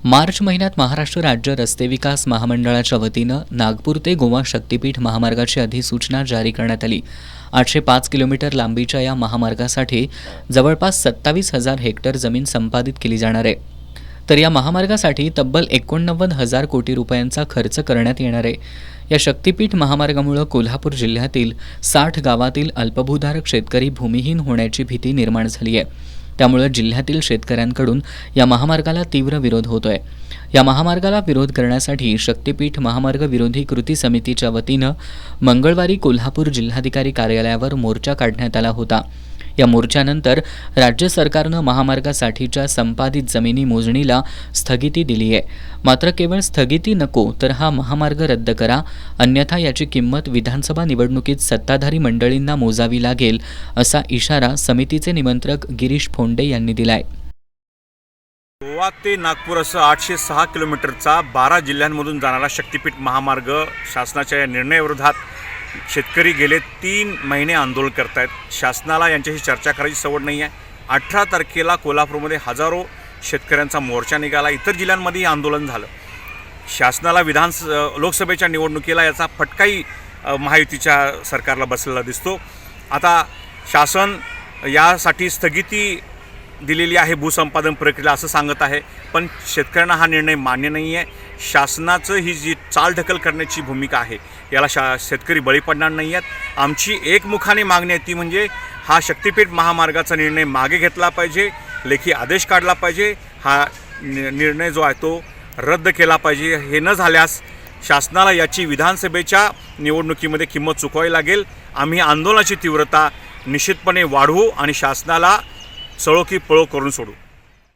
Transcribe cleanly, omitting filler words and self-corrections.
मार्च महिन्यात महाराष्ट्र राज्य रस्ते विकास महामंडळाच्या वतीनं नागपूर ते गोवा शक्तीपीठ महामार्गाची अधिसूचना जारी करण्यात आली। 805 किलोमीटर लांबीच्या या महामार्गासाठी जवळपास 27,000 हेक्टर जमीन संपादित केली जाणार आहे। तर या महामार्गासाठी तब्बल 89,000 कोटी रुपयांचा खर्च करण्यात येणार आहे। या शक्तीपीठ महामार्गामुळे कोल्हापूर जिल्ह्यातील 60 गावातील अल्पभूधारक शेतकरी भूमिहीन होण्याची भीती निर्माण झाली आहे। त्यामुळे जिल्ह्यातील शेतकऱ्यांकडून या महामार्गाला तीव्र विरोध होतोय। या महामार्गाला विरोध करण्यासाठी शक्तीपीठ महामार्ग विरोधी कृती समितीच्या वतीनं मंगळवारी कोल्हापूर जिल्हाधिकारी कार्यालयावर मोर्चा काढण्यात आला होता। या मोर्चानंतर राज्य सरकारनं महामार्गासाठीच्या संपादित जमिनी मोजणीला स्थगिती दिली आहे। मात्र केवळ स्थगिती नको तर हा महामार्ग रद्द करा, अन्यथा याची किंमत विधानसभा निवडणुकीत सत्ताधारी मंडळींना मोजावी लागेल, असा इशारा समितीचे निमंत्रक गिरीश फोंडे यांनी दिलाय। गोवा ते नागपूर असं 806 किलोमीटरचा 12 जिल्ह्यांमधून जाणारा शक्तीपीठ महामार्ग शासनाच्या या निर्णयाविरोधात शेतकरी गेले 3 महिने आंदोलन करतायत। शासनाला यांच्याशी चर्चा करायची सवड नाही आहे। 18 तारखेला कोल्हापूरमध्ये हजारो शेतकऱ्यांचा मोर्चा निघाला, इतर जिल्ह्यांमध्येही आंदोलन झालं। शासनाला लोकसभेच्या निवडणुकीला याचा फटकाही महायुतीच्या सरकारला बसलेला दिसतो। आता शासन यासाठी स्थगिती दिलेली आहे भूसंपादन प्रक्रियेला असं सांगत आहे, पण शेतकऱ्यांना हा निर्णय मान्य नाही आहे। शासनाचं ही जी चालढकल करण्याची भूमिका आहे याला शेतकरी बळी पडणार नाही आहेत। आमची एकमुखाने मागणी आहे ती म्हणजे हा शक्तीपीठ महामार्गाचा निर्णय मागे घेतला पाहिजे, लेखी आदेश काढला पाहिजे, हा निर्णय जो आहे तो रद्द केला पाहिजे। हे न झाल्यास शासनाला याची विधानसभेच्या निवडणुकीमध्ये किंमत चुकवावी लागेल। आम्ही आंदोलनाची तीव्रता निश्चितपणे वाढवू आणि शासनाला सळो की पळो करून सोडू।